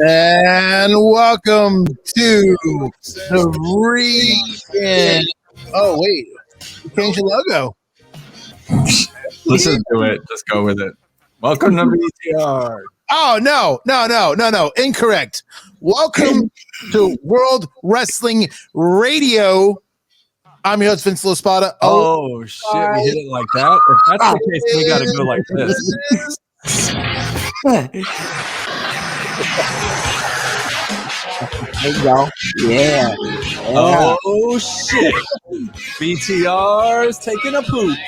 And welcome to the weekend. Oh, wait. You changed your logo. Listen to it. Just go with it. Welcome to BTR. Oh, no. Incorrect. Welcome to World Wrestling Radio. I'm your host, Vincent LaSpada. Oh, shit. We hit it like that? If that's the case, we got to go like this. There you go. Yeah. Oh, shit. BTR's taking a poop.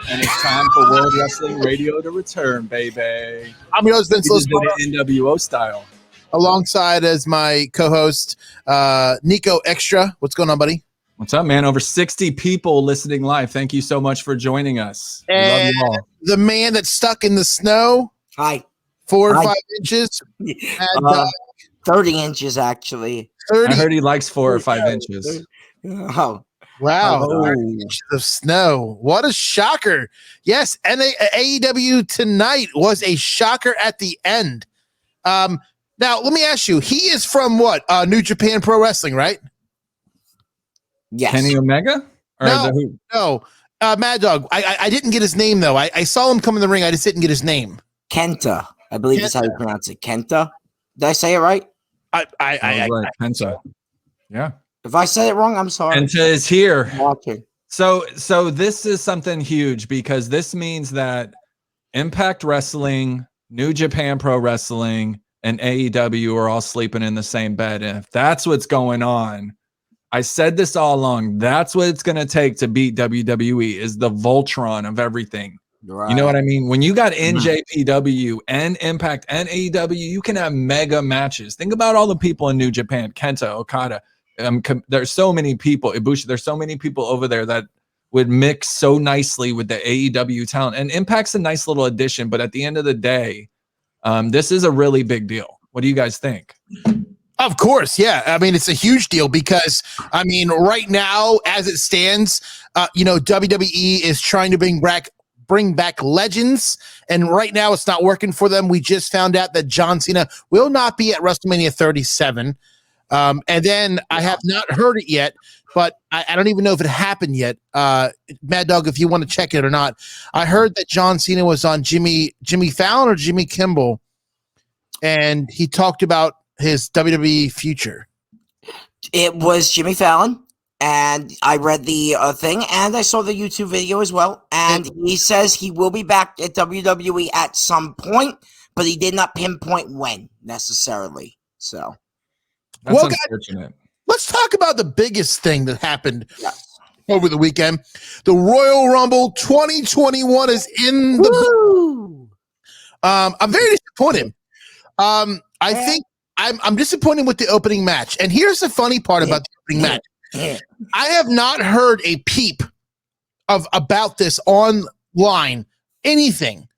And it's time for World Wrestling Radio to return, baby. I'm your host, Vincent LaSpada. NWO style. Alongside as my co-host, Niko Exxtra. What's going on, buddy? What's up, man? Over 60 people listening live. Thank you so much for joining us. We love you all. The man that's stuck in the snow. Hi. 4 or 5 inches. And, 30 inches, actually. 30. I heard he likes 4 or 5 inches. Oh. Wow. 30 inches of snow. What a shocker. Yes, and AEW tonight was a shocker at the end. Now, let me ask you. He is from what? New Japan Pro Wrestling, right? Yes. Kenny Omega? Or no. Maddog. I didn't get his name, though. I saw him come in the ring. I just didn't get his name. Kenta. I believe that's how you pronounce it. Kenta. Did I say it right? Right. Kenta. Yeah. If I said it wrong, I'm sorry. Kenta is here. Watching. So this is something huge because this means that Impact Wrestling, New Japan Pro Wrestling, and AEW are all sleeping in the same bed. And if that's what's going on, I said this all along, that's what it's going to take to beat WWE is the Voltron of everything. Right. You know what I mean? When you got NJPW and Impact and AEW, you can have mega matches. Think about all the people in New Japan, Kenta, Okada. There's so many people, Ibushi, there's so many people over there that would mix so nicely with the AEW talent. And Impact's a nice little addition, but at the end of the day, this is a really big deal. What do you guys think? Of course, yeah. I mean, it's a huge deal because, I mean, right now, as it stands, WWE is trying to bring back legends, and right now it's not working for them. We just found out that John Cena will not be at WrestleMania 37. And then I have not heard it yet, but I don't even know if it happened yet. Maddog, if you want to check it or not, I heard that John Cena was on Jimmy Fallon or Jimmy Kimmel, and he talked about his WWE future. It was Jimmy Fallon, and I read the thing, and I saw the YouTube video as well, and he says he will be back at WWE at some point, but he did not pinpoint when necessarily. So, that's unfortunate. Let's talk about the biggest thing that happened over the weekend. The Royal Rumble 2021 is in the I'm very disappointed. I think I'm disappointed with the opening match. And here's the funny part about the opening match. I have not heard a peep about this online, anything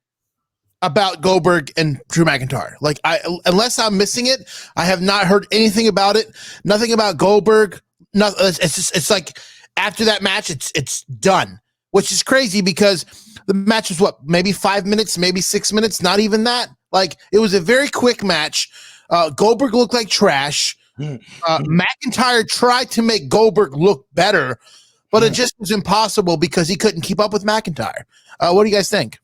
about Goldberg and Drew McIntyre. Like, unless I'm missing it, I have not heard anything about it. Nothing about Goldberg. Nothing. It's like after that match, it's done, which is crazy because the match was maybe 5 minutes, maybe 6 minutes, not even that. Like, it was a very quick match. Goldberg looked like trash. McIntyre tried to make Goldberg look better, but it just was impossible because he couldn't keep up with McIntyre. What do you guys think?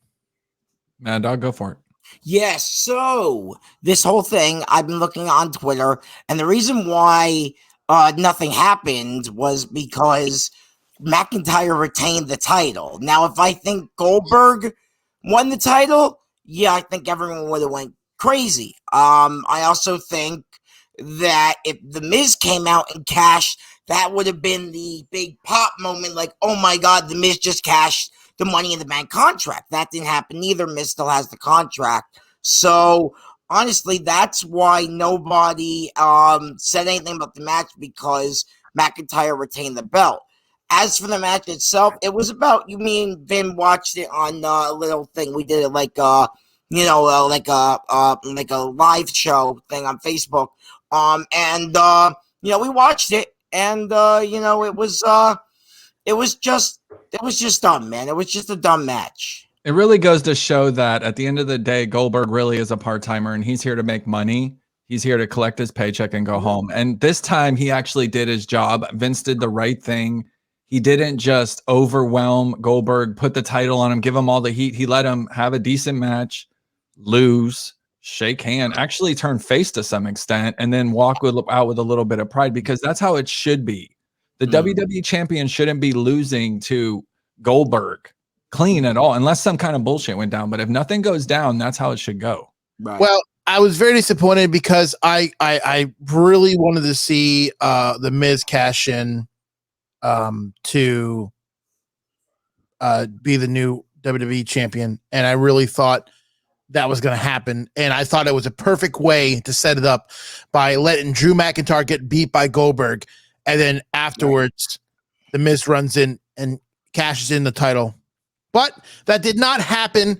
Maddog, go for it. Yes, so this whole thing, I've been looking on Twitter, and the reason why nothing happened was because McIntyre retained the title. Now, if I think Goldberg won the title, yeah, I think everyone would have went crazy. I also think that if The Miz came out and cashed, that would have been the big pop moment, like, oh my God, The Miz just cashed the Money in the Bank contract. That didn't happen either. Miz still has the contract. So, honestly, that's why nobody said anything about the match, because McIntyre retained the belt. As for the match itself, it was about, you mean Vin watched it on a little thing. We did it like like a live show thing on Facebook. We watched it, and it was just dumb, man. It was just a dumb match. It really goes to show that at the end of the day, Goldberg really is a part-timer, and he's here to make money. He's here to collect his paycheck and go home. And this time he actually did his job. Vince did the right thing. He didn't just overwhelm Goldberg, put the title on him, give him all the heat. He let him have a decent match, lose, shake hand, actually turn face to some extent, and then walk out with a little bit of pride, because that's how it should be. The WWE champion shouldn't be losing to Goldberg clean at all, unless some kind of bullshit went down. But if nothing goes down, that's how it should go. Right. Well, I was very disappointed because I really wanted to see the Miz cash in to be the new WWE champion, and I really thought that was going to happen, and I thought it was a perfect way to set it up by letting Drew McIntyre get beat by Goldberg, and then afterwards the Miz runs in and cashes in the title. But that did not happen.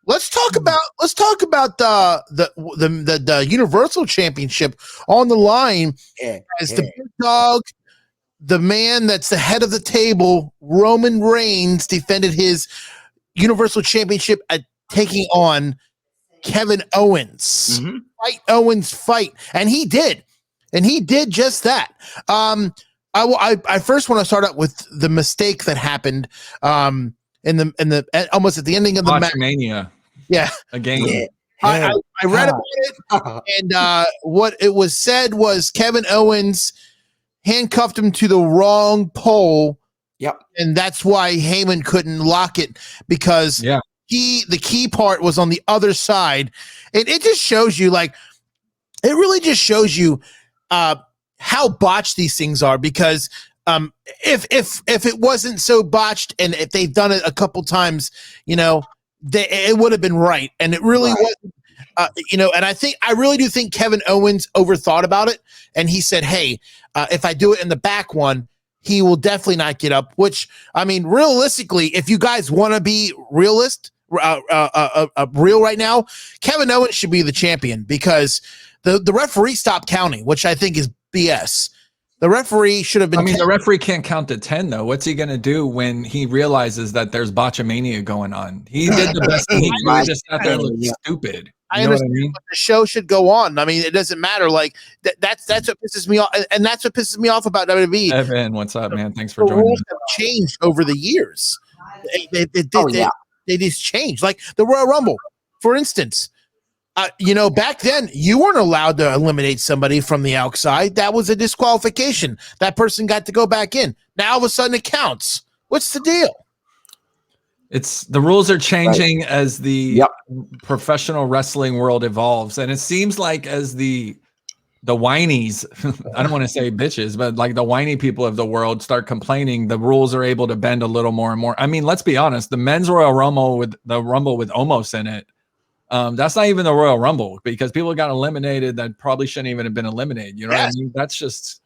Let's talk about the Universal Championship on the line as the big dog, the man that's the head of the table, Roman Reigns, defended his Universal Championship at taking on Kevin Owens. Fight Owens, fight, and he did just that. I first want to start out with the mistake that happened in the almost at the ending of the match. Mania. Yeah, again. Yeah. I read about it, and what it was said was Kevin Owens handcuffed him to the wrong pole. Yep, and that's why Heyman couldn't lock it, because the key part was on the other side, and it just shows you, like, it really just shows you how botched these things are, because if it wasn't so botched, and if they've done it a couple times, it would have been right, and it really wasn't. And I really do think Kevin Owens overthought about it, and he said, "Hey, if I do it in the back one, he will definitely not get up." Which, I mean, realistically, if you guys want to be real right now, Kevin Owens should be the champion, because the referee stopped counting, which I think is BS. The referee should have been. I mean, the referee can't count to 10, though. What's he going to do when he realizes that there's botchamania going on? He did the best thing. He just sat there and looked stupid. I understand, what I mean? But the show should go on. I mean, it doesn't matter. Like that's what pisses me off, and that's what pisses me off about WWE. Evan, what's up, man? Thanks for joining. The rules have changed over the years. They just changed. Like the Royal Rumble, for instance. Back then you weren't allowed to eliminate somebody from the outside. That was a disqualification. That person got to go back in. Now all of a sudden it counts. What's the deal? It's the rules are changing as the professional wrestling world evolves, and it seems like as the whinies, I don't want to say bitches, but like the whiny people of the world start complaining, the rules are able to bend a little more and more. I mean, let's be honest, the men's Royal Rumble with Omos in it, that's not even the Royal Rumble, because people got eliminated that probably shouldn't even have been eliminated. You know what I mean? That's just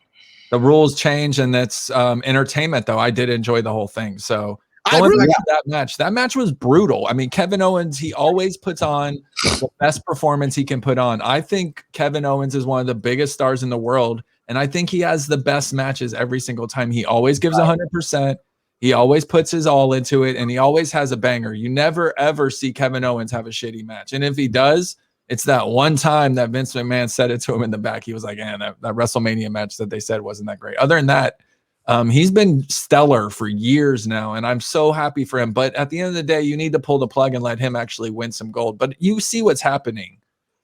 the rules change, and that's entertainment, though. I did enjoy the whole thing. So going back to that match was brutal. I mean, Kevin Owens, he always puts on the best performance he can put on. I think Kevin Owens is one of the biggest stars in the world, and I think he has the best matches every single time. He always gives 100%. He always puts his all into it, and he always has a banger. You never, ever see Kevin Owens have a shitty match. And if he does, it's that one time that Vince McMahon said it to him in the back. He was like, that WrestleMania match that they said wasn't that great. Other than that, he's been stellar for years now, and I'm so happy for him. But at the end of the day, you need to pull the plug and let him actually win some gold. But you see what's happening.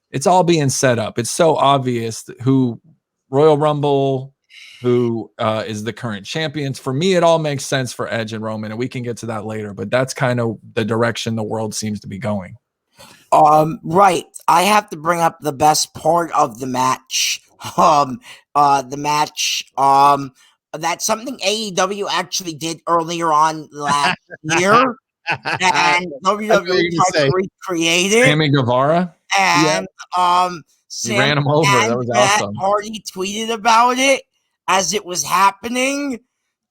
It's all being set up. It's so obvious who Royal Rumble, who is the current champions. For me, it all makes sense for Edge and Roman, and we can get to that later, but that's kind of the direction the world seems to be going. Right. I have to bring up the best part of the match. That's something AEW actually did earlier on last year, and WWE tried to recreate it. Sammy Guevara? And he ran him over. That was awesome. Hardy tweeted about it as it was happening.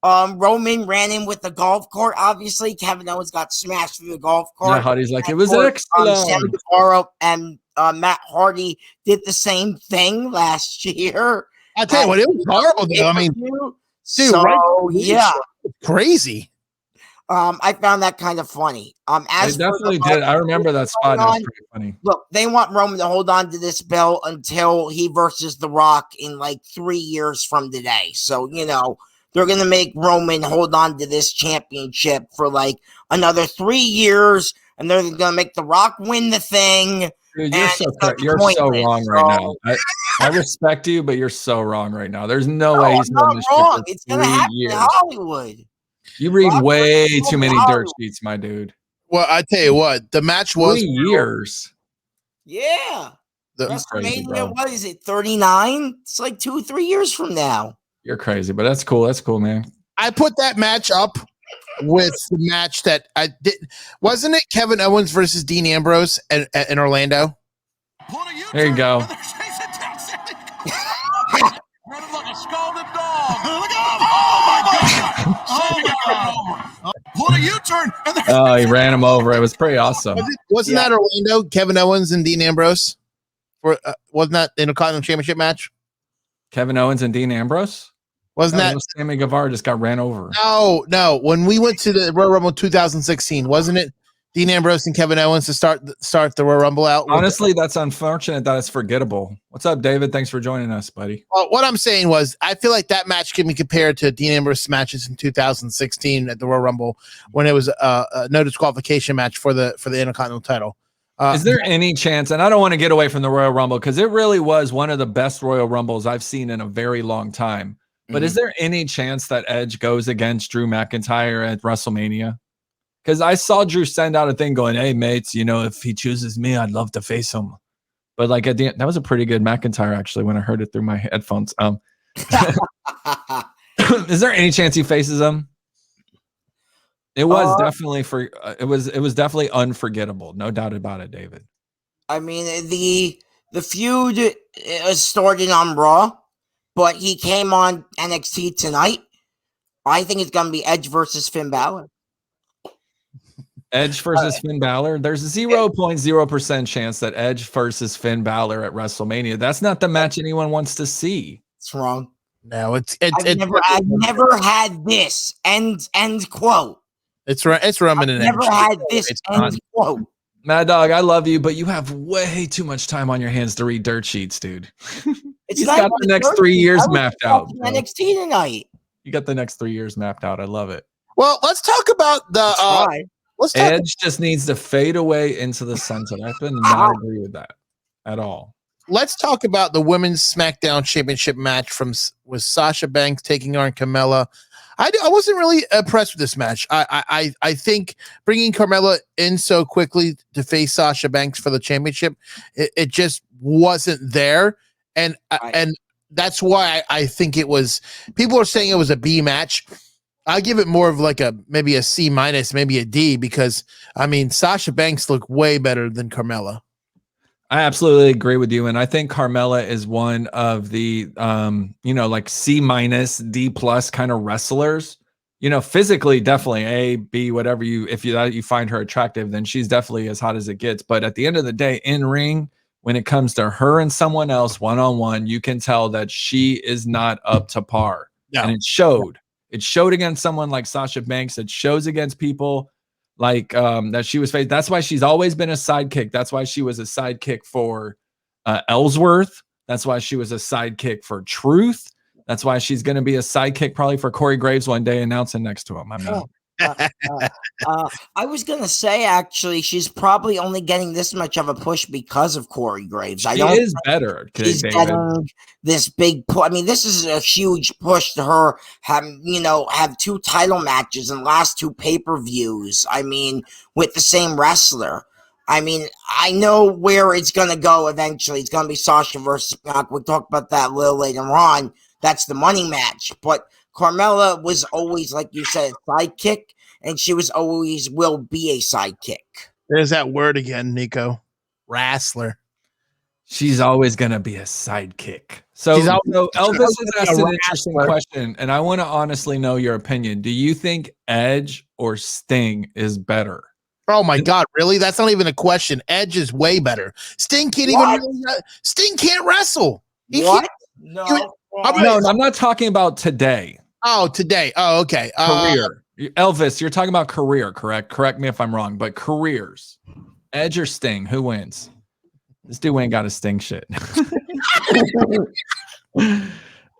Roman ran in with the golf cart. Obviously, Kevin Owens got smashed through the golf cart. Yeah, Hardy's like, it was excellent. Sammy Guevara and Matt Hardy did the same thing last year. I tell you what, it was horrible, though. I mean, dude, crazy. I found that kind of funny. As They definitely did. I remember that spot. It was pretty funny. Look, they want Roman to hold on to this belt until he versus The Rock in like 3 years from today. So, they're going to make Roman hold on to this championship for like another 3 years, and they're going to make The Rock win the thing. Dude, you're so wrong right now. I respect you, but you're so wrong right now. There's no way he's not wrong. It's going to happen in Hollywood. You read way too many dirt sheets, my dude. Well, I tell you what, the match was 3 years. Yeah. Crazy, WrestleMania, what is it, 39? It's like 2-3 years from now. You're crazy, but that's cool. That's cool, man. I put that match up with the match that I did. Wasn't it Kevin Owens versus Dean Ambrose in Orlando? There you go. Oh, he ran him over. It was pretty awesome. Wasn't that Orlando? Kevin Owens and Dean Ambrose? Wasn't that in a Continental Championship match? Kevin Owens and Dean Ambrose? Wasn't that Sammy Guevara just got ran over? No. When we went to the Royal Rumble 2016, wasn't it Dean Ambrose and Kevin Owens to start the Royal Rumble out? Honestly, that's unfortunate that it's forgettable. What's up, David? Thanks for joining us, buddy. Well, what I'm saying was, I feel like that match can be compared to Dean Ambrose matches in 2016 at the Royal Rumble when it was a no disqualification match for the Intercontinental title. Is there any chance, and I don't want to get away from the Royal Rumble because it really was one of the best Royal Rumbles I've seen in a very long time. But is there any chance that Edge goes against Drew McIntyre at WrestleMania? Because I saw Drew send out a thing going, "Hey, mates, if he chooses me, I'd love to face him." But like at the end, that was a pretty good McIntyre actually when I heard it through my headphones. Is there any chance he faces him? It was definitely it was definitely unforgettable, no doubt about it, David. I mean, the feud started on Raw, but he came on NXT tonight. I think it's going to be Edge versus Finn Balor. Edge versus Finn Balor. There's 0.0% chance that Edge versus Finn Balor at WrestleMania. That's not the match anyone wants to see. It's wrong. No, I've never had this. End quote. It's Roman and Edge. Never had this. End quote. Maddog, I love you, but you have way too much time on your hands to read dirt sheets, dude. He's got the next 3 years mapped out. NXT tonight. You got the next 3 years mapped out. I love it. Well, let's talk about the Edge just needs to fade away into the sunset. I could not agree with that at all. Let's talk about the women's SmackDown Championship match with Sasha Banks taking on Carmella. I wasn't really impressed with this match. I think bringing Carmella in so quickly to face Sasha Banks for the championship, it just wasn't there, and that's why I think it was. People are saying it was a B match. I give it more of like maybe a C-, maybe a D, because I mean Sasha Banks looked way better than Carmella. I absolutely agree with you, and I think Carmella is one of the like C-, D+ kind of wrestlers. Physically, definitely A, B, whatever if you find her attractive, then she's definitely as hot as it gets. But at the end of the day, in ring, when it comes to her and someone else one-on-one, you can tell that she is not up to par, and it showed. It showed against someone like Sasha Banks. It shows against people like that she was faced. That's why she's always been a sidekick. That's why she was a sidekick for Ellsworth. That's why she was a sidekick for Truth. That's why she's going to be a sidekick probably for Corey Graves one day, announcing next to him. I mean, I was going to say, actually, she's probably only getting this much of a push because of Corey Graves. She is better. She's getting this big push. I mean, this is a huge push to her have 2 title matches and last 2 pay-per-views. I mean, with the same wrestler. I mean, I know where it's going to go eventually. It's going to be Sasha versus Bianca. We'll talk about that a little later on. That's the money match. But Carmella was always, like you said, a sidekick, and she was always will be a sidekick. There's that word again, Niko. Wrestler. She's always going to be a sidekick. So Elvis has asked an interesting question, and I want to honestly know your opinion. Do you think Edge or Sting is better? Oh my God, really? That's not even a question. Edge is way better. Sting can't Sting can't wrestle. What? No, I'm not talking about today. Oh, today. Oh, okay. Career. Elvis, you're talking about career, correct? Correct me if I'm wrong, but careers. Edge or Sting, who wins? This dude ain't got a Sting shit.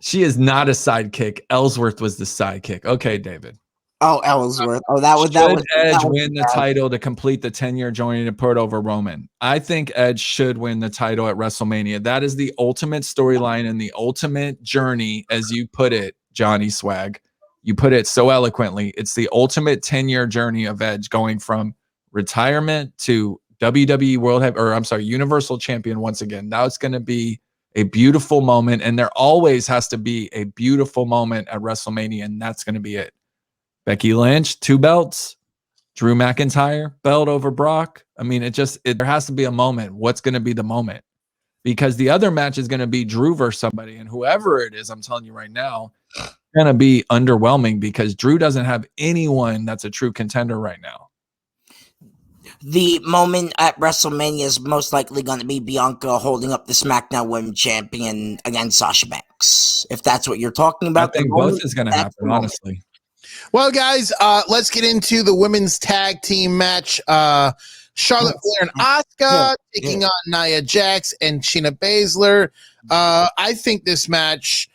She is not a sidekick. Ellsworth was the sidekick. Okay, David. Oh, Ellsworth. Oh, Should Edge win the title to complete the 10-year journey to put over Roman? I think Edge should win the title at WrestleMania. That is the ultimate storyline and the ultimate journey, as you put it, Johnny Swag. You put it so eloquently. It's the ultimate 10-year journey of Edge going from retirement to WWE Universal Champion once again. Now it's going to be a beautiful moment, and there always has to be a beautiful moment at WrestleMania, and that's going to be it. Becky Lynch, 2 belts. Drew McIntyre, belt over Brock. I mean, there has to be a moment. What's going to be the moment? Because the other match is going to be Drew versus somebody, and whoever it is, I'm telling you right now, going to be underwhelming because Drew doesn't have anyone that's a true contender right now. The moment at WrestleMania is most likely going to be Bianca holding up the SmackDown Women's Champion against Sasha Banks. If that's what you're talking about. I think both is going to happen, honestly. Well, guys, let's get into the women's tag team match. Charlotte Flair and Asuka taking on Nia Jax and Shayna Baszler. I think this match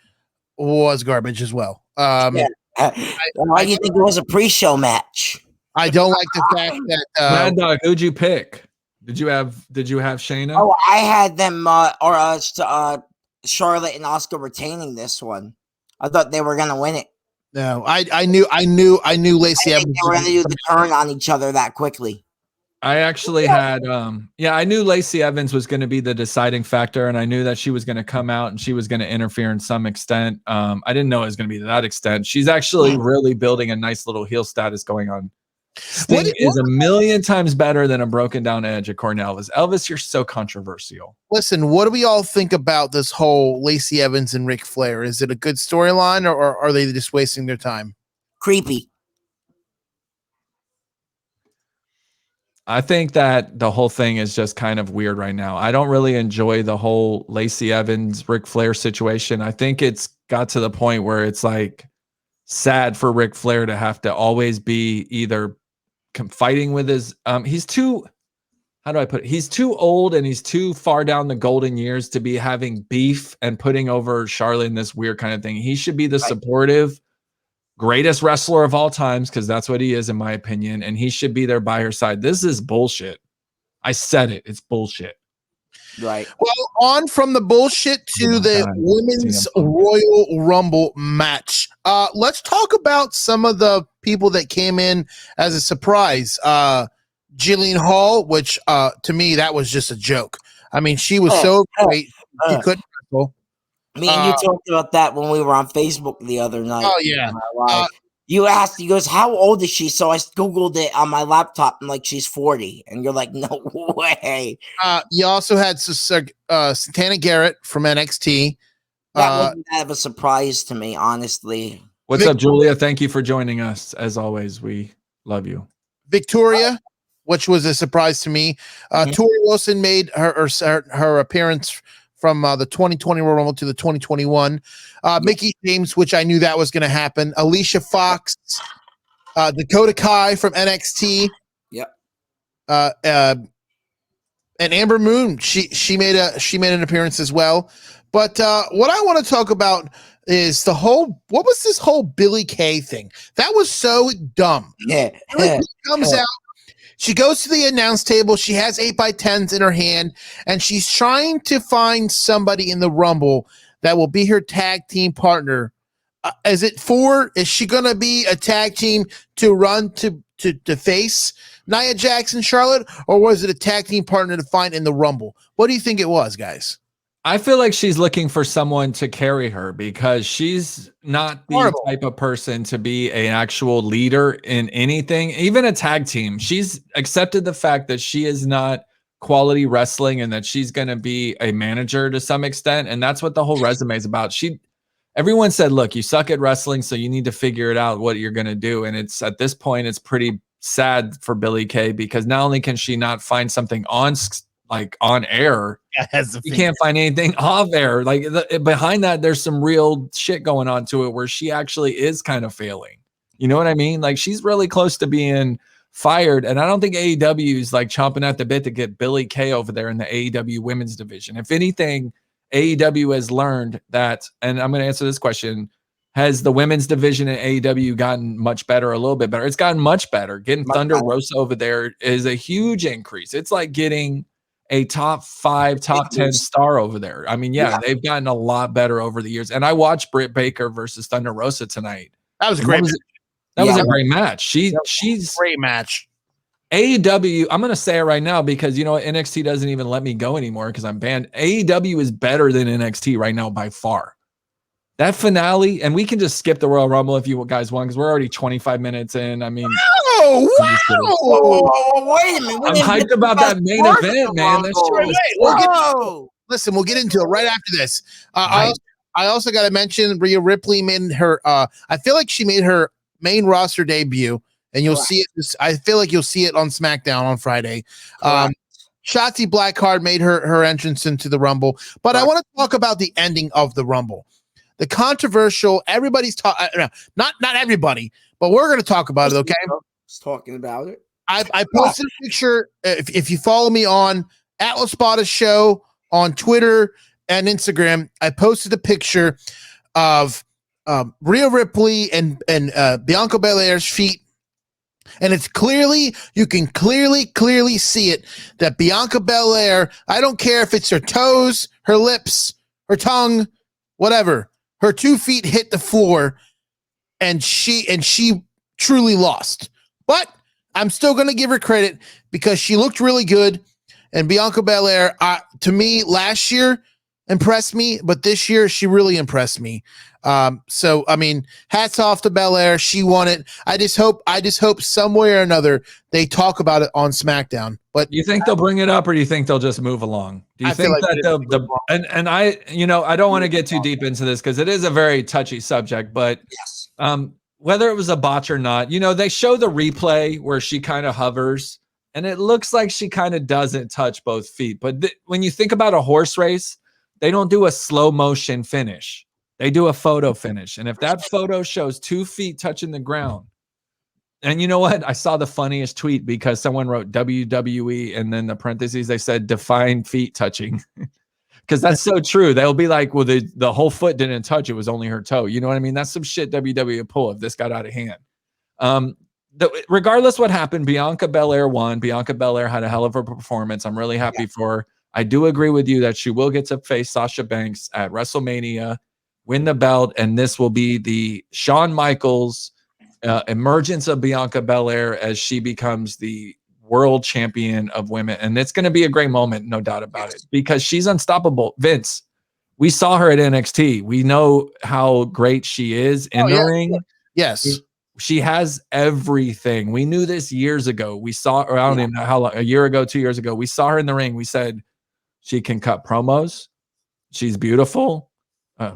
was garbage as well. Why do you think it was a pre-show match? I don't like the fact that Maddog, who'd you pick? Did you have Shayna? Oh, I had them Charlotte and Asuka retaining this one. I thought they were gonna win it. No, I knew Lacey Evans. They were gonna do the turn on each other that quickly. I actually had I knew Lacey Evans was going to be the deciding factor, and I knew that she was going to come out and she was going to interfere in some extent. I didn't know it was going to be to that extent. She's actually really building a nice little heel status going on. Sting is a million times better than a broken down Edge, according to Elvis. Elvis, you're so controversial. Listen, what do we all think about this whole Lacey Evans and Ric Flair? Is it a good storyline, or are they just wasting their time? Creepy. I think that the whole thing is just kind of weird right now. I don't really enjoy the whole Lacey Evans, Ric Flair situation. I think it's got to the point where it's like sad for Ric Flair to have to always be either fighting with his he's too, how do I put it? He's too old and he's too far down the golden years to be having beef and putting over Charlotte in this weird kind of thing. He should be the supportive, greatest wrestler of all times, because that's what he is, in my opinion, and he should be there by her side. This is bullshit. I said it. It's bullshit. Right. Well, on from the bullshit to the Women's Royal Rumble match. Let's talk about some of the people that came in as a surprise. Jillian Hall, which to me, that was just a joke. I mean, she was so great. She couldn't wrestle. Me and you talked about that when we were on Facebook the other night. Oh, yeah. You asked, he goes, how old is she? So I Googled it on my laptop and like, she's 40. And you're like, no way. You also had Santana Garrett from NXT. That wasn't that of a surprise to me, honestly. What's up, Julia? Thank you for joining us. As always, we love you. Victoria, which was a surprise to me. Tori Wilson made her appearance from the 2020 Royal Rumble to the 2021. Mickie James, which I knew that was going to happen. Alicia Fox, Dakota Kai from NXT. Yep. And Amber Moon, she made an appearance as well. But what I want to talk about is what was this whole Billie Kay thing? That was so dumb. Yeah. She comes out. She goes to the announce table. She has 8x10s in her hand, and she's trying to find somebody in the Rumble that will be her tag team partner. Is she going to be a tag team to run to face Nia Jax and Charlotte, or was it a tag team partner to find in the Rumble? What do you think it was, guys? I feel like she's looking for someone to carry her because she's not the type of person to be an actual leader in anything, even a tag team. She's accepted the fact that she is not quality wrestling and that she's going to be a manager to some extent. And that's what the whole resume is about. Everyone said, look, you suck at wrestling, so you need to figure it out what you're going to do. And it's at this point, it's pretty sad for Billie Kay because not only can she not find something on air, you can't find anything off air. Like behind that, there's some real shit going on to it where she actually is kind of failing. You know what I mean? Like, she's really close to being fired, and I don't think AEW is like chomping at the bit to get Billy Kay over there in the AEW women's division. If anything, AEW has learned that, and I'm going to answer this question: has the women's division in AEW gotten much better, a little bit better? It's gotten much better. Getting Thunder Rosa over there is a huge increase. It's like getting a top 5, top 10 star over there. I mean, yeah, they've gotten a lot better over the years. And I watched Britt Baker versus Thunder Rosa tonight. That was a great. That was a great match. She's great match. AEW, I'm going to say it right now because, you know, NXT doesn't even let me go anymore because I'm banned. AEW is better than NXT right now by far. That finale, and we can just skip the Royal Rumble if you guys want because we're already 25 minutes in. I mean, wait a minute. I'm hyped about that main event, man. That shit was listen, we'll get into it right after this. I also got to mention Rhea Ripley made her, I feel like she made her main roster debut. And you'll see it. I feel like you'll see it on SmackDown on Friday. Shotzi Blackheart made her entrance into the Rumble. But I want to talk about the ending of the Rumble. The controversial, everybody's talking, not everybody, but we're going to talk about it, okay? Talking about it. I posted a picture. If you follow me on @LaSpada Show on Twitter and Instagram, I posted a picture of Rhea Ripley and Bianca Belair's feet. And it's clearly, you can clearly see it, that Bianca Belair, I don't care if it's her toes, her lips, her tongue, whatever, her 2 feet hit the floor and she truly lost. But I'm still going to give her credit because she looked really good. And Bianca Belair, to me, last year impressed me, but this year she really impressed me. So I mean, hats off to Belair. She won it. I just hope some way or another they talk about it on SmackDown. But you think they'll bring it up, or do you think they'll just move along? Do you think that and I, you know, I don't want to get too deep into this because it is a very touchy subject, but whether it was a botch or not, you know, they show the replay where she kind of hovers and it looks like she kind of doesn't touch both feet. But when you think about a horse race, they don't do a slow motion finish. They do a photo finish. And if that photo shows 2 feet touching the ground, and you know what? I saw the funniest tweet because someone wrote WWE and then the parentheses, they said define feet touching. Because that's so true. They'll be like, well, the whole foot didn't touch. It was only her toe. You know what I mean? That's some shit WWE would pull if this got out of hand. Regardless what happened, Bianca Belair won. Bianca Belair had a hell of a performance. I'm really happy for her. I do agree with you that she will get to face Sasha Banks at WrestleMania, win the belt, and this will be the Shawn Michaels emergence of Bianca Belair as she becomes the world champion of women. And it's going to be a great moment, no doubt about it, because she's unstoppable. Vince, we saw her at NXT. We know how great she is in the ring. Yes. She has everything. We knew this years ago. We saw her, I don't even know how long, a year ago, 2 years ago, we saw her in the ring. We said, she can cut promos. She's beautiful.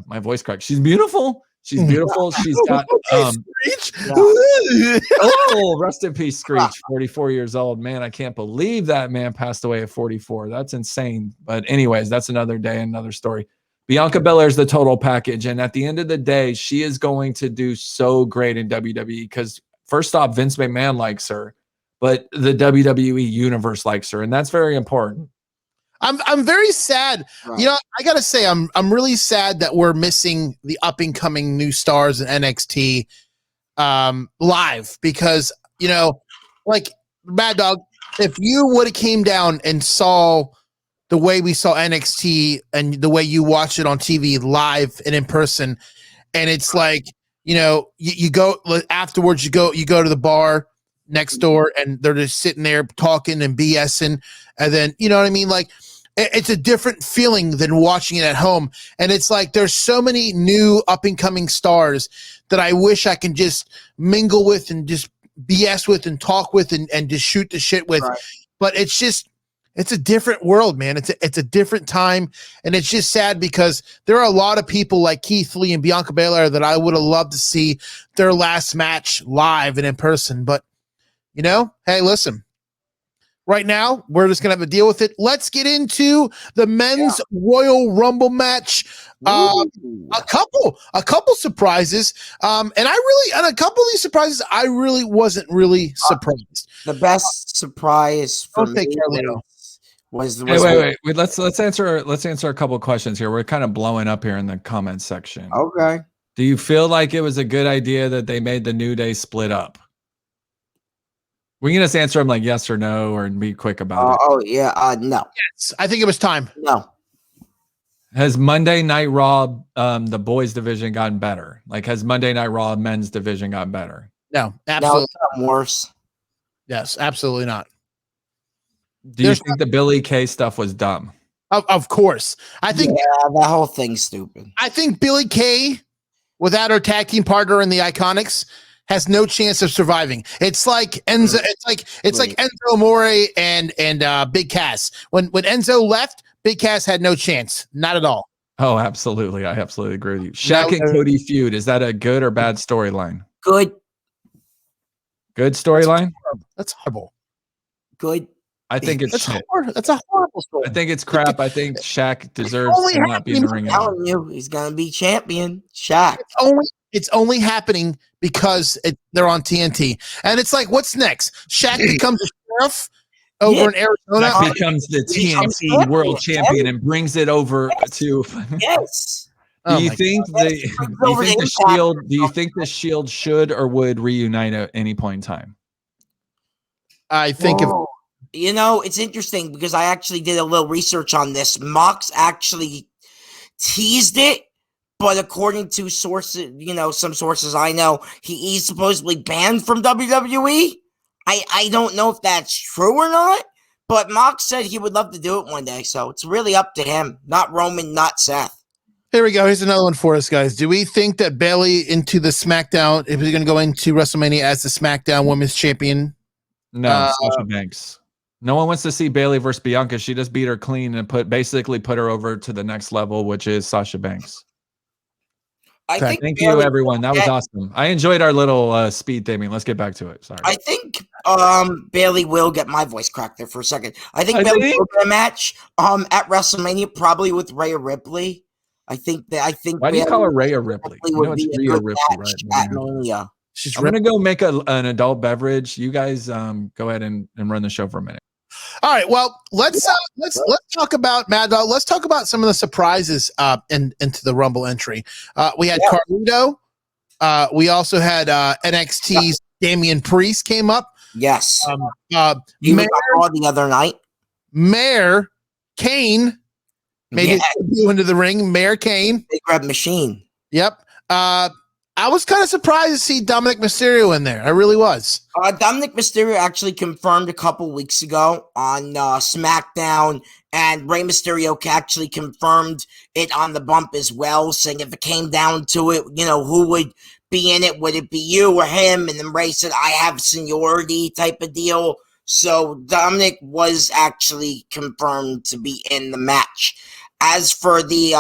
My voice cracked. She's beautiful. She's beautiful. She's got oh, rest in peace, Screech. 44 years old. Man, I can't believe that man passed away at 44. That's insane. But anyways, that's another day, another story. Bianca Belair is the total package. And at the end of the day, she is going to do so great in WWE because first off, Vince McMahon likes her, but the WWE universe likes her. And that's very important. I'm very sad. Right. You know, I gotta say, I'm really sad that we're missing the up and coming new stars in NXT live because, you know, like Maddog, if you would have came down and saw the way we saw NXT and the way you watch it on TV live and in person, and it's like, you know, you go afterwards, you go to the bar next door and they're just sitting there talking and BSing, and then, you know what I mean? Like, it's a different feeling than watching it at home. And it's like there's so many new up-and-coming stars that I wish I can just mingle with and just BS with and talk with and just shoot the shit with. Right. But it's just – it's a different world, man. It's a different time, and it's just sad because there are a lot of people like Keith Lee and Bianca Belair that I would have loved to see their last match live and in person. But, you know, hey, listen. right now. We're just gonna have to deal with it. Let's get into the men's Royal Rumble match. A couple surprises. And a couple of these surprises, I really wasn't really surprised. The best surprise for me was wait. Let's answer a couple of questions here. We're kind of blowing up here in the comments section. Okay. Do you feel like it was a good idea that they made the New Day split up? We can just answer them like yes or no, or be quick about it. No. Yes, I think it was time. No. Has Monday Night Raw, the boys division, gotten better? Like, has Monday Night Raw men's division gotten better? No, absolutely. No, it's gotten worse. Yes, absolutely not. Do you think the Billy Kay stuff was dumb? Of course. I think that whole thing's stupid. I think Billy Kay, without her tag team partner in the Iconics, has no chance of surviving. It's like Enzo. It's like Enzo Amore and Big Cass. When Enzo left, Big Cass had no chance. Not at all. Oh, absolutely. I absolutely agree with you. Shaq and Cody feud. Is that a good or bad storyline? Good. Good storyline? That's horrible. Good. I think it's shit. That's a horrible story. I think it's crap. I think Shaq deserves to not be in the ring anymore. I'm telling you, he's gonna be champion. Shaq. It's only happening because they're on TNT, and it's like, what's next? Shaq becomes a sheriff over in Arizona. Shaq becomes the TNT world champion and brings it over to. Yes. Do you think the Shield? Do you think the Shield should or would reunite at any point in time? I think it's interesting because I actually did a little research on this. Mox actually teased it, but according to sources, some sources I know, he's supposedly banned from WWE. I don't know if that's true or not, but Mox said he would love to do it one day. So it's really up to him, not Roman, not Seth. Here we go. Here's another one for us, guys. Do we think that Bayley into the SmackDown, if he's going to go into WrestleMania as the SmackDown Women's Champion? No, Sasha Banks. No one wants to see Bayley versus Bianca. She just beat her clean and basically put her over to the next level, which is Sasha Banks. Thank you, everyone. That was awesome. I enjoyed our little speed theming. Let's get back to it. Sorry. I think Bayley will get my voice cracked there for a second. I think Bayley will get a match at WrestleMania, probably with Rhea Ripley. I think. Why do you call her Rhea Ripley? It's Rhea Ripley, right? At Mania. I'm gonna go make an adult beverage. You guys go ahead and run the show for a minute. All right. Well, let's talk about Maddog. Let's talk about some of the surprises into the Rumble entry. We had Carlito. We also had NXT's Damien Priest came up. Yes. He was on the other night. Mayor Kane made his debut into the ring. Mayor Kane. Big Red Machine. Yep. I was kind of surprised to see Dominic Mysterio in there. I really was. Dominic Mysterio actually confirmed a couple weeks ago on SmackDown, and Rey Mysterio actually confirmed it on the bump as well, saying if it came down to it, who would be in it? Would it be you or him? And then Rey said, I have seniority type of deal. So Dominic was actually confirmed to be in the match. As for the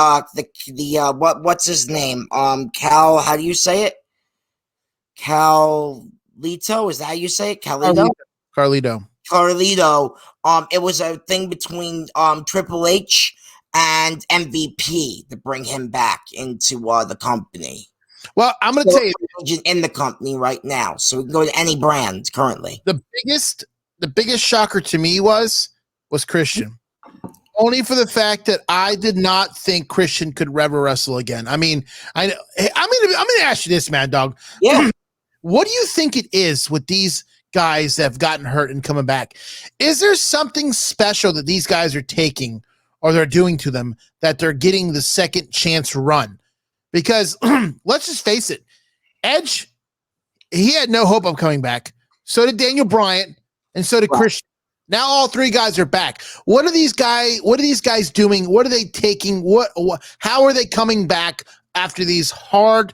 what's his name? Cal, how do you say it? Carlito, is that how you say it? Carlito. It was a thing between Triple H and MVP to bring him back into the company. Well, I'm going to tell you, in the company right now, so we can go to any brand currently. The biggest shocker to me was Christian. Only for the fact that I did not think Christian could ever wrestle again. I'm going to ask you this, Maddog. Yeah. What do you think it is with these guys that have gotten hurt and coming back? Is there something special that these guys are taking or they're doing to them that they're getting the second chance run? Because let's just face it, Edge, he had no hope of coming back. So did Daniel Bryan, and so did Christian. Now all three guys are back. What are these guys doing? What are they taking? How are they coming back after these hard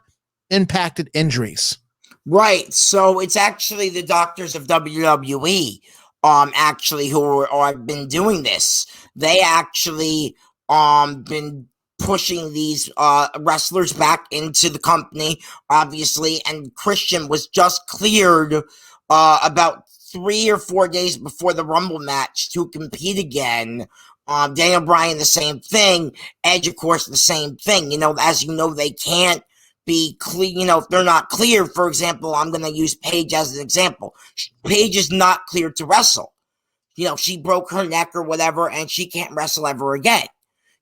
impacted injuries? Right. So it's actually the doctors of WWE actually who have been doing this. They actually been pushing these wrestlers back into the company, obviously, and Christian was just cleared about 3 or 4 days before the Rumble match to compete again. Daniel Bryan, the same thing. Edge, of course, the same thing. As you know, they can't be clear. If they're not clear, for example, I'm going to use Paige as an example. Paige is not cleared to wrestle. She broke her neck or whatever, and she can't wrestle ever again.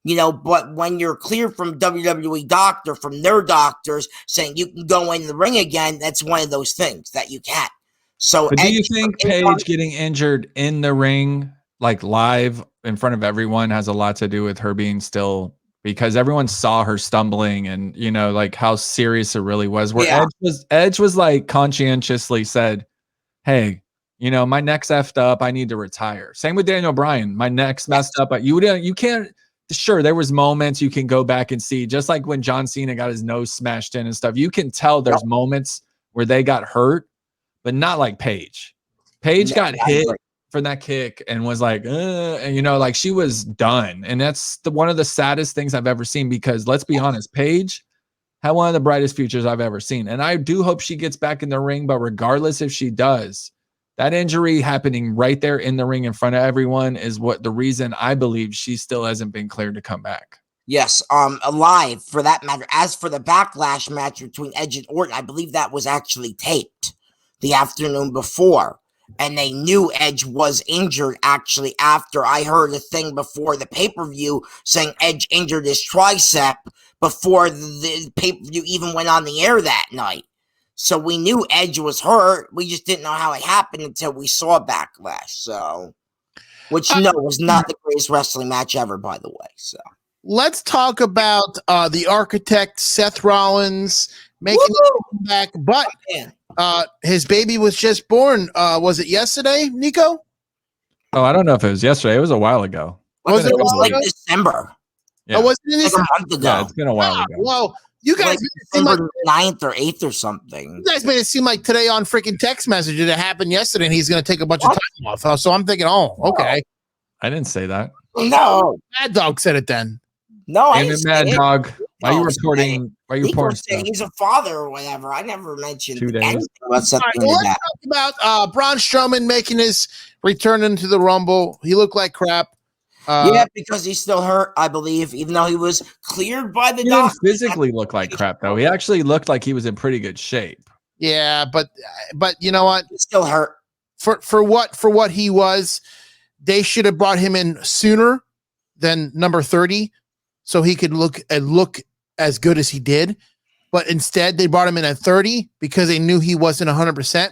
But when you're cleared from WWE doctor, from their doctors saying you can go in the ring again, that's one of those things that you can't. So, but do you think Paige getting injured in the ring, like live in front of everyone, has a lot to do with her being still, because everyone saw her stumbling and, like how serious it really was, where Edge was like conscientiously said, hey, my neck's effed up. I need to retire. Same with Daniel Bryan. My neck's messed up. But you can't. Sure, there was moments you can go back and see, just like when John Cena got his nose smashed in and stuff. You can tell there's moments where they got hurt, but not like Paige. Paige got hit for that kick and was like, and like she was done. And that's one of the saddest things I've ever seen, because let's be honest, Paige had one of the brightest futures I've ever seen. And I do hope she gets back in the ring, but regardless if she does, that injury happening right there in the ring in front of everyone is the reason I believe she still hasn't been cleared to come back. Yes, alive for that matter. As for the Backlash match between Edge and Ort, I believe that was actually taped the afternoon before. And they knew Edge was injured actually after. I heard a thing before the pay-per-view saying Edge injured his tricep before the pay-per-view even went on the air that night. So we knew Edge was hurt. We just didn't know how it happened until we saw Backlash. So, which was not the greatest wrestling match ever, by the way. So let's talk about the architect Seth Rollins making a comeback, but his baby was just born. Was it yesterday, Niko? Oh, I don't know if it was yesterday. It was a while ago. Was it like December? Yeah. Oh, was it in like a month ago? Yeah, it's been a while ago. Well, you guys like December 9th or 8th or something. You guys made it seem like today on freaking text message that it happened yesterday and he's going to take a bunch of time off. So I'm thinking, okay. I didn't say that. No. Maddog said it then. No, I didn't say Maddog. Why are you reporting? Why are you reporting? He's a father or whatever. I never mentioned 2 days. anything about something Let's like that. talk about Braun Strowman making his return into the Rumble. He looked like crap. Yeah, because he's still hurt, I believe, even though he was cleared by the doctor. He didn't physically look like crap, though. He actually looked like he was in pretty good shape. Yeah, but you know what? He's still hurt. For what he was, they should have brought him in sooner than number 30, so he could look as good as he did. But instead, they brought him in at 30 because they knew he wasn't 100%.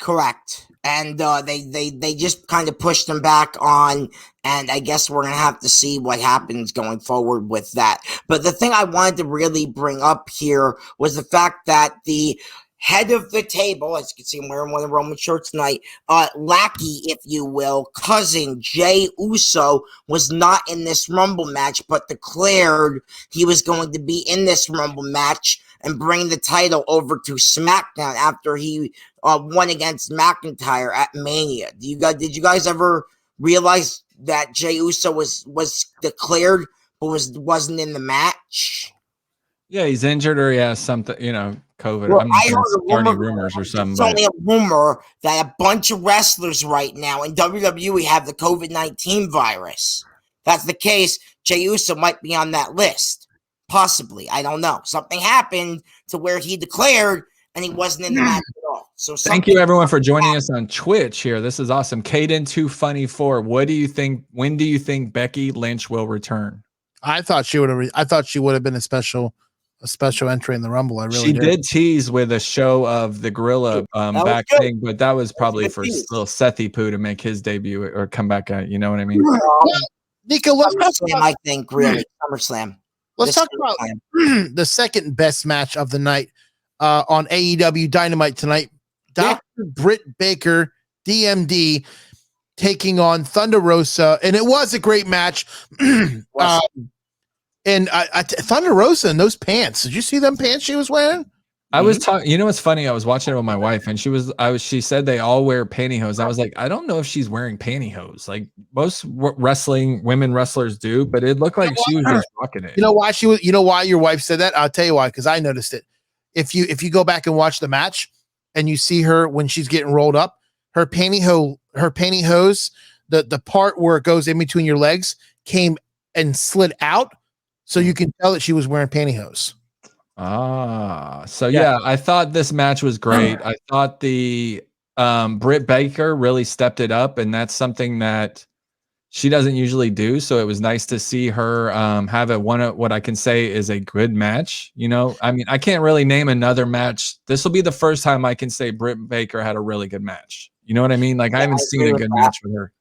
Correct. And they just kind of pushed him back on, and I guess we're going to have to see what happens going forward with that. But the thing I wanted to really bring up here was the fact that the head of the table, as you can see, I'm wearing one of the Roman shirts tonight, lackey, if you will, cousin Jey Uso was not in this Rumble match, but declared he was going to be in this Rumble match and bring the title over to SmackDown after he won against McIntyre at Mania. Did you guys ever realize that Jey Uso was declared but wasn't in the match? Yeah, he's injured or he has something, COVID. Well, I'm I heard rumors or something. It's only a rumor that a bunch of wrestlers right now in WWE have the COVID-19 virus. If that's the case, Jey Uso might be on that list. Possibly. I don't know. Something happened to where he declared and he wasn't in the match at all. So thank you everyone for joining us on Twitch here. This is awesome. Caden 2Funny4. What do you think? When do you think Becky Lynch will return? I thought she would have been a special entry in the Rumble. She did tease with a show of the Gorilla back thing, but that was probably for little Sethy Poo to make his debut or come back out. You know what I mean? Niko, let's SummerSlam, I think, really. SummerSlam. Let's talk about the second best match of the night on AEW Dynamite tonight. Dr. Britt Baker, DMD, taking on Thunder Rosa, and it was a great match. And Thunder Rosa in those pants. Did you see them pants she was wearing? I was talking. You know what's funny? I was watching it with my wife, and she said they all wear pantyhose. I was like, I don't know if she's wearing pantyhose. Like most women wrestlers do, but it looked like she was just rocking it. You know why You know why your wife said that? I'll tell you why. Because I noticed it. If you go back and watch the match, and you see her when she's getting rolled up, her pantyhose, the part where it goes in between your legs came and slid out, so you can tell that she was wearing pantyhose. So yeah, I thought this match was great. I thought the Britt Baker really stepped it up, and that's something that she doesn't usually do. So it was nice to see her have what I can say is a good match. You know, I mean, I can't really name another match. This will be the first time I can say Britt Baker had a really good match. You know what I mean? Like, I haven't seen a good match with her.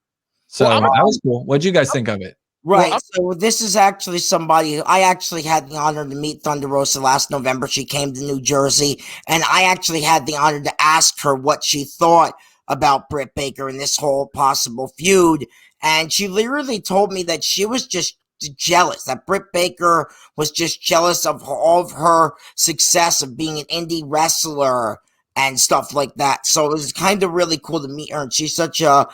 So that was cool. What'd you guys think of it? Right. So this is actually somebody I actually had the honor to meet Thunder Rosa last November. She came to New Jersey, and I actually had the honor to ask her what she thought about Britt Baker and this whole possible feud. And she literally told me that she was just jealous, that Britt Baker was just jealous of all of her success of being an indie wrestler and stuff like that. So it was kind of really cool to meet her, and she's such a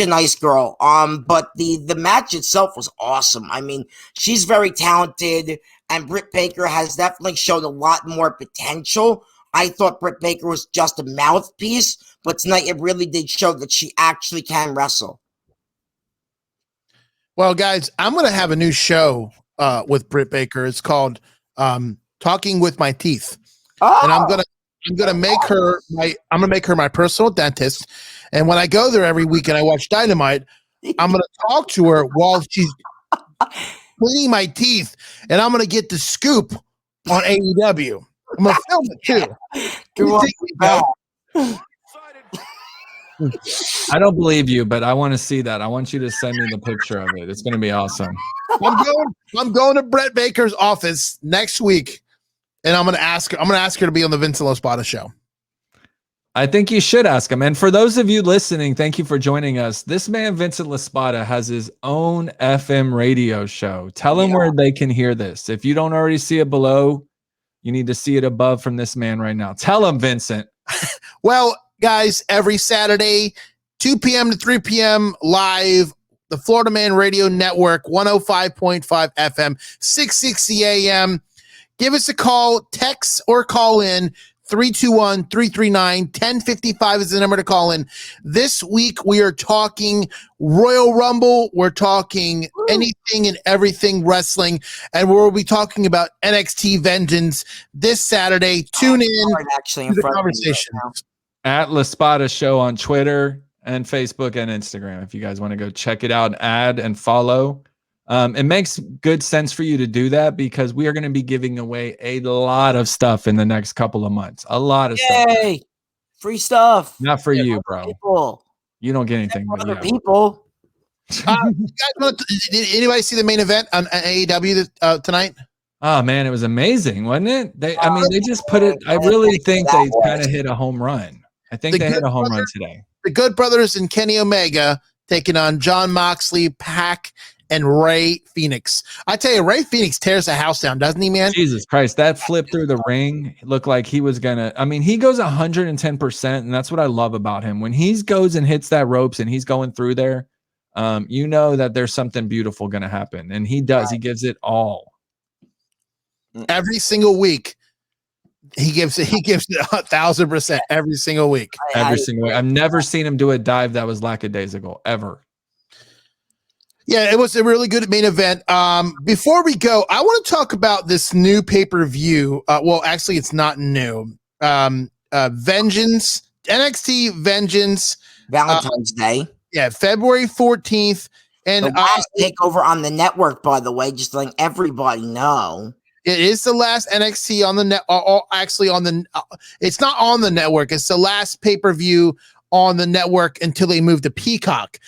nice girl. But the match itself was awesome. I mean, she's very talented, and Britt Baker has definitely shown a lot more potential. I thought Britt Baker was just a mouthpiece, but tonight it really did show that she actually can wrestle. Well, guys, I'm going to have a new show with Britt Baker. It's called Talking with My Teeth, and I'm going to make her my personal dentist. And when I go there every week and I watch Dynamite, I'm going to talk to her while she's cleaning my teeth, and I'm going to get the scoop on AEW. I'm going to film it too. I don't believe you, but I want to see that. I want you to send me the picture of it. It's going to be awesome. I'm going to Britt Baker's office next week, and I'm going to ask her to be on the Vincent LaSpada show. I think you should ask him. And for those of you listening, thank you for joining us. This man, Vincent LaSpada, has his own FM radio show. Tell him where they can hear this. If you don't already see it below, you need to see it above from this man right now. Tell him, Vincent. Well, guys, every Saturday, 2 p.m. to 3 p.m. live, the Florida Man Radio Network, 105.5 FM, 660 a.m. Give us a call, text or call in. 321-339-1055 is the number to call in. This week, we are talking Royal Rumble. We're talking anything and everything wrestling. And we'll be talking about NXT Vengeance this Saturday. Tune in to the conversation. At LaSpada Show on Twitter and Facebook and Instagram. If you guys want to go check it out, add and follow. It makes good sense for you to do that because we are going to be giving away a lot of stuff in the next couple of months. A lot of stuff. Free stuff. Not for you, bro. People. You don't get anything. For other people. Did anybody see the main event on AEW tonight? Oh man, it was amazing, wasn't it? They just put it. I really think they kind of hit a home run. I think they hit a home run today. The Good Brothers and Kenny Omega taking on Jon Moxley, Pac, and Ray Phoenix. I tell you, Ray Phoenix tears the house down, doesn't he, man? Jesus Christ, that flip through the ring looked like he was gonna. I mean, he goes 110%, and that's what I love about him. When he goes and hits that ropes and he's going through there, you know that there's something beautiful gonna happen, and he does. He gives it all. Every single week, he gives it 1,000% every single week. Every single week. I've never seen him do a dive that was lackadaisical ever. Yeah, it was a really good main event. Before we go, I want to talk about this new pay-per-view. Well, actually, it's not new. Vengeance, NXT Vengeance. Valentine's Day. Yeah, February 14th. And the last takeover on the network, by the way, just letting everybody know. It is the last NXT on the net. Actually, it's not on the network. It's the last pay-per-view on the network until they move to Peacock.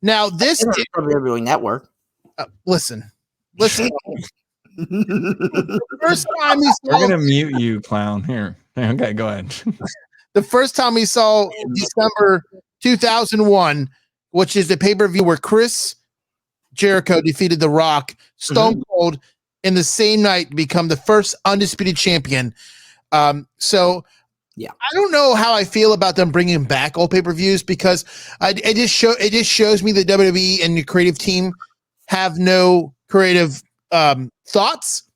Now this is WWE Network. Listen. The first time we're gonna mute you, clown. Here, okay, go ahead. The first time we saw December 2001, which is the pay-per-view where Chris Jericho defeated The Rock, Stone Cold, in the same night to become the first undisputed champion. So. Yeah, I don't know how I feel about them bringing back old pay-per-views because it just shows me the WWE and the creative team have no creative thoughts.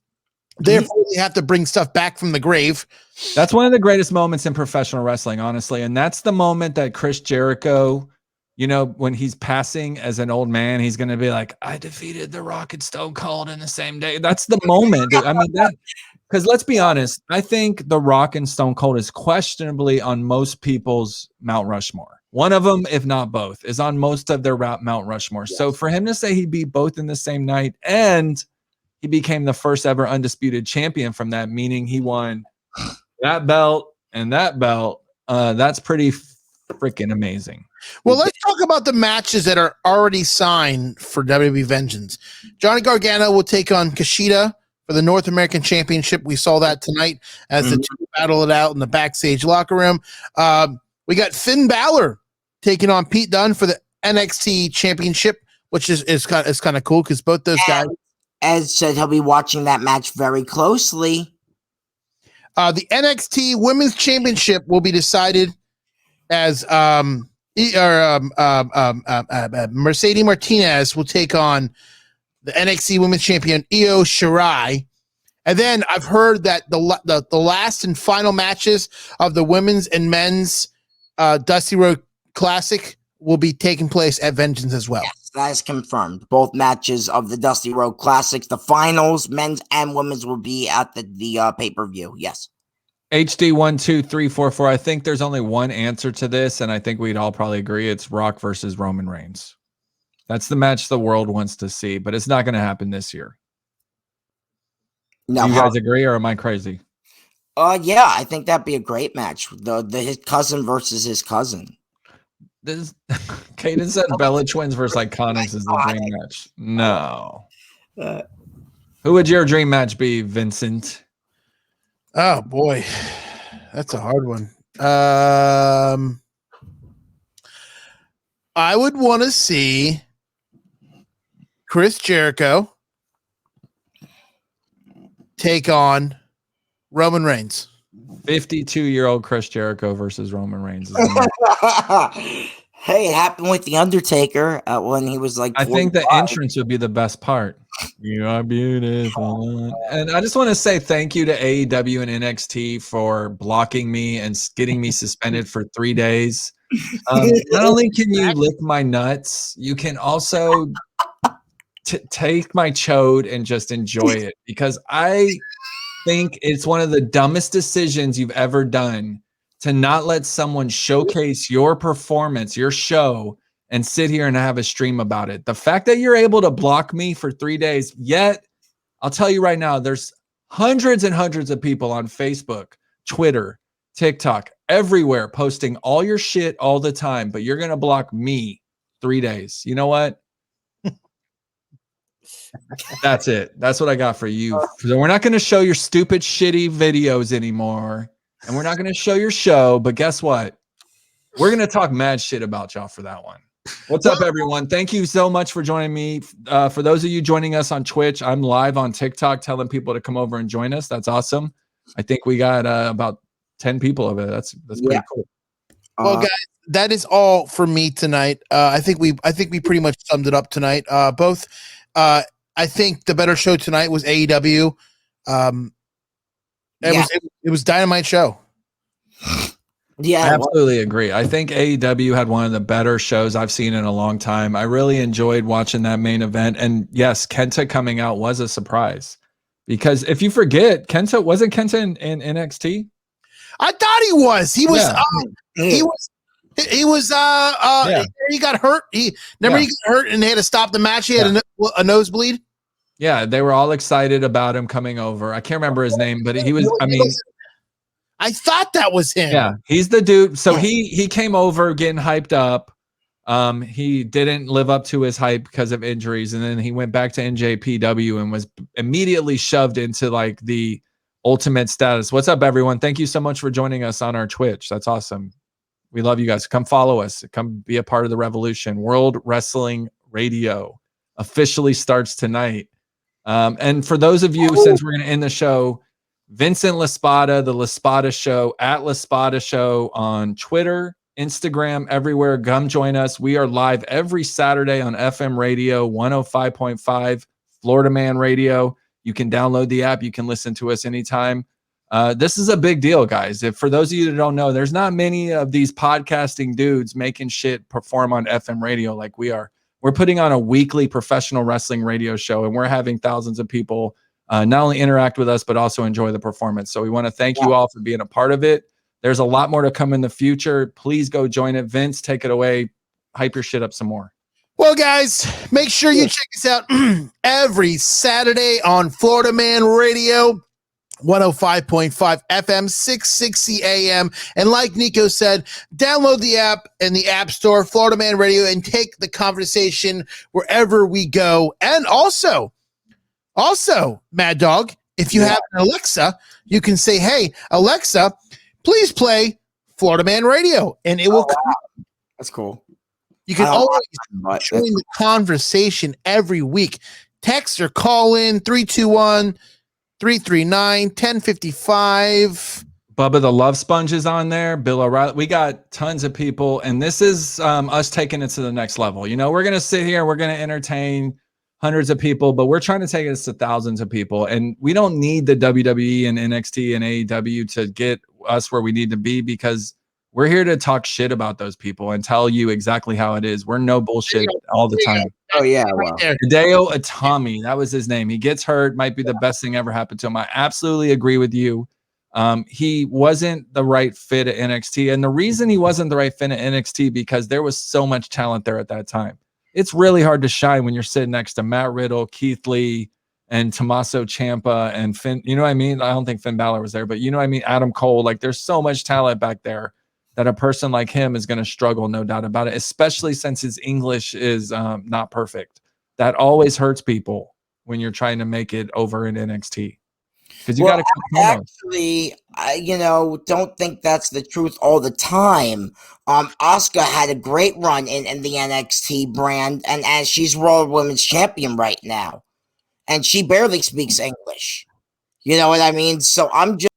Therefore, they have to bring stuff back from the grave. That's one of the greatest moments in professional wrestling, honestly. And that's the moment that Chris Jericho, when he's passing as an old man, he's going to be like, I defeated The Rock and Stone Cold in the same day. That's the moment. I mean, because let's be honest, I think The Rock and Stone Cold is questionably on most people's Mount Rushmore. One of them, if not both, is on most of their Mount Rushmore. Yes. So for him to say he beat both in the same night and he became the first ever undisputed champion from that, meaning he won that belt and that belt, that's pretty freaking amazing. Well, let's talk about the matches that are already signed for WWE Vengeance. Johnny Gargano will take on Kushida for the North American Championship. We saw that tonight as the two battle it out in the backstage locker room. We got Finn Balor taking on Pete Dunne for the NXT Championship, which is kind of cool because both those guys. Ed said he'll be watching that match very closely. The NXT Women's Championship will be decided as Mercedes Martinez will take on the NXT Women's Champion Io Shirai. And then I've heard that the last and final matches of the women's and men's Dusty Road Classic will be taking place at Vengeance as well. Yes, that is confirmed. Both matches of the Dusty Road Classics, the finals, men's and women's, will be at the pay-per-view. Yes. HD12344. I think there's only one answer to this, and I think we'd all probably agree it's Rock versus Roman Reigns. That's the match the world wants to see, but it's not going to happen this year. No, do you guys agree, or am I crazy? Yeah, I think that'd be a great match. His cousin versus his cousin. This Caden said Bella Twins versus Iconics is the dream match. No. Who would your dream match be, Vincent? Oh boy, that's a hard one. I would want to see Chris Jericho take on Roman Reigns. 52-year-old Chris Jericho versus Roman Reigns. Hey, it happened with The Undertaker when he was like 45. I think the entrance would be the best part. You are beautiful. And I just want to say thank you to AEW and NXT for blocking me and getting me suspended for 3 days. Not only can you lick my nuts, you can also take my chode and just enjoy it, because I think it's one of the dumbest decisions you've ever done to not let someone showcase your performance, your show, and sit here and have a stream about it. The fact that you're able to block me for 3 days, yet I'll tell you right now, there's hundreds and hundreds of people on Facebook, Twitter, TikTok, everywhere posting all your shit all the time, but you're going to block me 3 days. You know what? That's it. That's what I got for you. So we're not going to show your stupid, shitty videos anymore. And we're not going to show your show. But guess what? We're going to talk mad shit about y'all for that one. What's up, everyone? Thank you so much for joining me. For those of you joining us on Twitch, I'm live on TikTok telling people to come over and join us. That's awesome. I think we got about 10 people of it. That's pretty cool. Well, guys, that is all for me tonight. I think we pretty much summed it up tonight. I think the better show tonight was AEW. It was dynamite show. Yeah, I absolutely agree. I think AEW had one of the better shows I've seen in a long time. I really enjoyed watching that main event. And yes, Kenta coming out was a surprise, because if you forget, wasn't Kenta in NXT? I thought he was. He was. He got hurt. He got hurt and they had to stop the match. He had a nosebleed. Yeah, they were all excited about him coming over. I can't remember his name, but he was. I mean, I thought that was him. Yeah, he's the dude. So he came over getting hyped up. He didn't live up to his hype because of injuries, and then he went back to NJPW and was immediately shoved into like the ultimate status. What's up, everyone? Thank you so much for joining us on our Twitch. That's awesome. We love you guys. Come follow us. Come be a part of the revolution. World Wrestling Radio officially starts tonight. And for those of you, since we're going to end the show, Vincent LaSpada, the LaSpada Show, at LaSpada Show on Twitter, Instagram, everywhere. Come join us. We are live every Saturday on FM radio, 105.5, Florida Man Radio. You can download the app. You can listen to us anytime. This is a big deal, guys. If for those of you that don't know, there's not many of these podcasting dudes making shit perform on FM radio like we are. We're putting on a weekly professional wrestling radio show, and we're having thousands of people not only interact with us, but also enjoy the performance. So we want to thank you all for being a part of it. There's a lot more to come in the future. Please go join it. Vince, take it away. Hype your shit up some more. Well, guys, make sure you check us out every Saturday on Florida Man Radio, 105.5 FM, 660 AM. And like Niko said, download the app in the App Store, Florida Man Radio, and take the conversation wherever we go. And also, Maddog, if you have an Alexa, you can say, hey, Alexa, please play Florida Man Radio, and it will come. Wow. That's cool. You can always join the conversation every week. Text or call in 321-339-1055. Bubba the Love Sponge is on there. Bill O'Reilly. We got tons of people, and this is us taking it to the next level. You know, we're going to sit here, we're going to entertain hundreds of people, but we're trying to take this to thousands of people. And we don't need the WWE and NXT and AEW to get us where we need to be, because we're here to talk shit about those people and tell you exactly how it is. We're no bullshit all the time. Oh, yeah. Wow. Hideo Itami, that was his name. He gets hurt, might be the best thing ever happened to him. I absolutely agree with you. He wasn't the right fit at NXT. And the reason he wasn't the right fit at NXT, because there was so much talent there at that time. It's really hard to shine when you're sitting next to Matt Riddle, Keith Lee, and Tommaso Ciampa and Finn. You know what I mean? I don't think Finn Balor was there, but you know what I mean? Adam Cole. Like, there's so much talent back there that a person like him is going to struggle, no doubt about it, especially since his English is not perfect. That always hurts people when you're trying to make it over in NXT. Because you got to actually, don't think that's the truth all the time. Asuka had a great run in the NXT brand, and as she's World Women's Champion right now, and she barely speaks English. You know what I mean? So I'm just.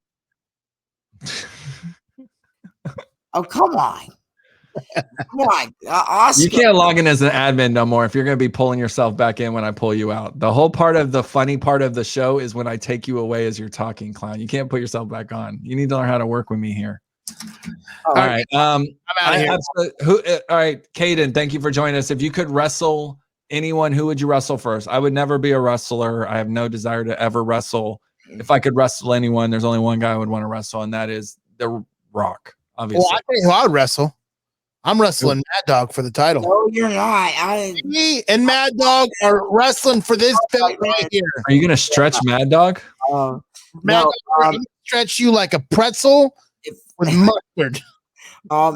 Oh, come on. Come on. Asuka. You can't log in as an admin no more if you're going to be pulling yourself back in when I pull you out. The whole part of the funny part of the show is when I take you away as you're talking, clown. You can't put yourself back on. You need to learn how to work with me here. All right. I'm out of here. All right, Caden, thank you for joining us. If you could wrestle anyone, who would you wrestle first? I would never be a wrestler. I have no desire to ever wrestle. If I could wrestle anyone, there's only one guy I would want to wrestle, and that is The Rock, obviously. Well, I tell you who I would wrestle. I'm wrestling Maddog for the title. No, you're not. Me and Maddog are wrestling for this belt right here. Are you going to stretch Maddog? Maddog, stretch you like a pretzel with mustard.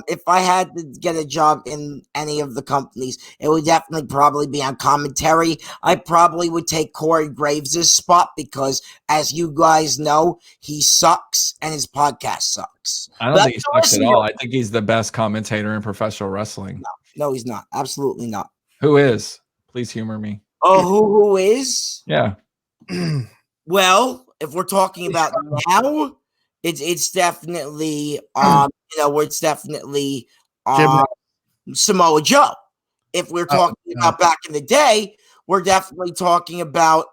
If I had to get a job in any of the companies, it would definitely probably be on commentary. I probably would take Corey Graves' spot because, as you guys know, he sucks and his podcast sucks. I don't think he sucks at all. I think he's the best commentator in professional wrestling. No, he's not. Absolutely not. Who is? Please humor me. Oh, who is? Yeah. Well, if we're talking about now, it's definitely it's definitely Samoa Joe. If we're talking about back in the day, we're definitely talking about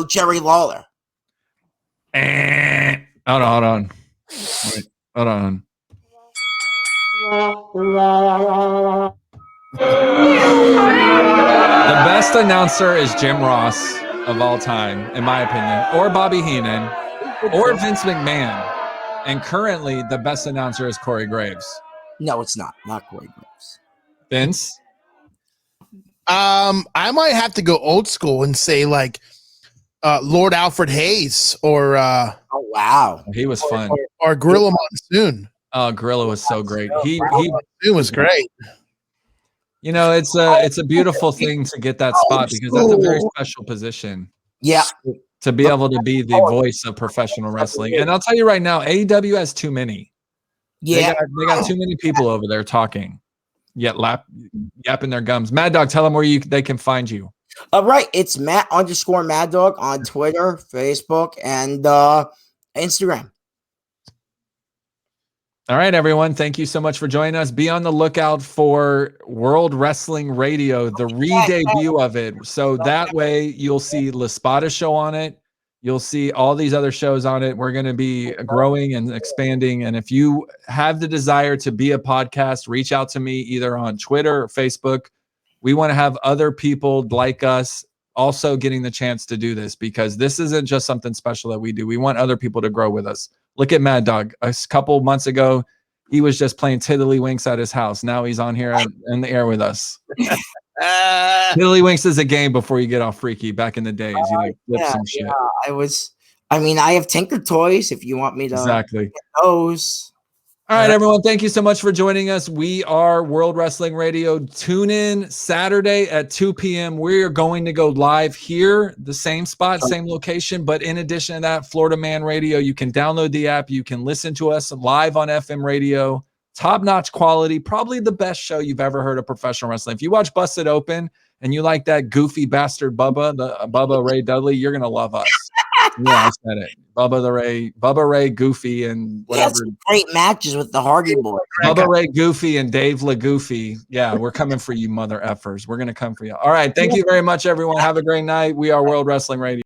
Jerry Lawler. Hold on. Wait, hold on. The best announcer is Jim Ross of all time, in my opinion, or Bobby Heenan, or Vince McMahon. And currently, the best announcer is Corey Graves. No, it's not. Not Corey Graves. Vince? I might have to go old school and say like Lord Alfred Hayes or oh wow, he was fun. Or Gorilla Monsoon. Oh, Gorilla was so great. He was great. You know, it's a beautiful thing to get that spot because that's a very special position. Yeah. To be able to be the voice of professional wrestling. And I'll tell you right now, AEW has too many. Yeah. They got too many people over there talking, yet yapping their gums. Maddog, tell them where they can find you. All right. It's Matt_Maddog on Twitter, Facebook, and Instagram. All right, everyone. Thank you so much for joining us. Be on the lookout for World Wrestling Radio, the re-debut of it. So that way you'll see LaSpada show on it. You'll see all these other shows on it. We're going to be growing and expanding. And if you have the desire to be a podcast, reach out to me either on Twitter or Facebook. We want to have other people like us also getting the chance to do this, because this isn't just something special that we do. We want other people to grow with us. Look at Maddog. A couple months ago, he was just playing tiddlywinks at his house. Now he's on here in the air with us. Tiddlywinks is a game before you get all freaky. Back in the days, you like flips and shit. I have Tinker Toys if you want me to exactly get those. All right, everyone. Thank you so much for joining us. We are World Wrestling Radio. Tune in Saturday at 2 p.m. We are going to go live here, the same spot, same location. But in addition to that, Florida Man Radio, you can download the app. You can listen to us live on FM radio. Top-notch quality, probably the best show you've ever heard of professional wrestling. If you watch Busted Open and you like that goofy bastard Bubba Ray Dudley, you're going to love us. Yeah, I said it. Bubba Ray, Goofy, and whatever. He had some great matches with the Hardy Boys. Bubba Ray, Goofy, and Dave LaGoofy. Yeah, we're coming for you, mother effers. We're going to come for you. All right. Thank you very much, everyone. Have a great night. We are World Wrestling Radio.